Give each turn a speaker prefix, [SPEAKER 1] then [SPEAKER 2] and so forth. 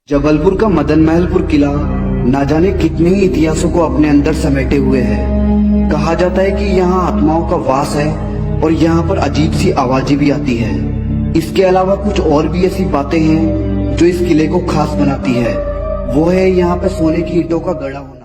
[SPEAKER 1] जबलपुर का मदन महलपुर किला ना जाने कितने ही इतिहासों को अपने अंदर समेटे हुए है। कहा जाता है कि यहाँ आत्माओं का वास है और यहाँ पर अजीब सी आवाजें भी आती है। इसके अलावा कुछ और भी ऐसी बातें हैं जो इस किले को खास बनाती है। वो है यहाँ पे सोने की ईंटों का गढ़ा होना।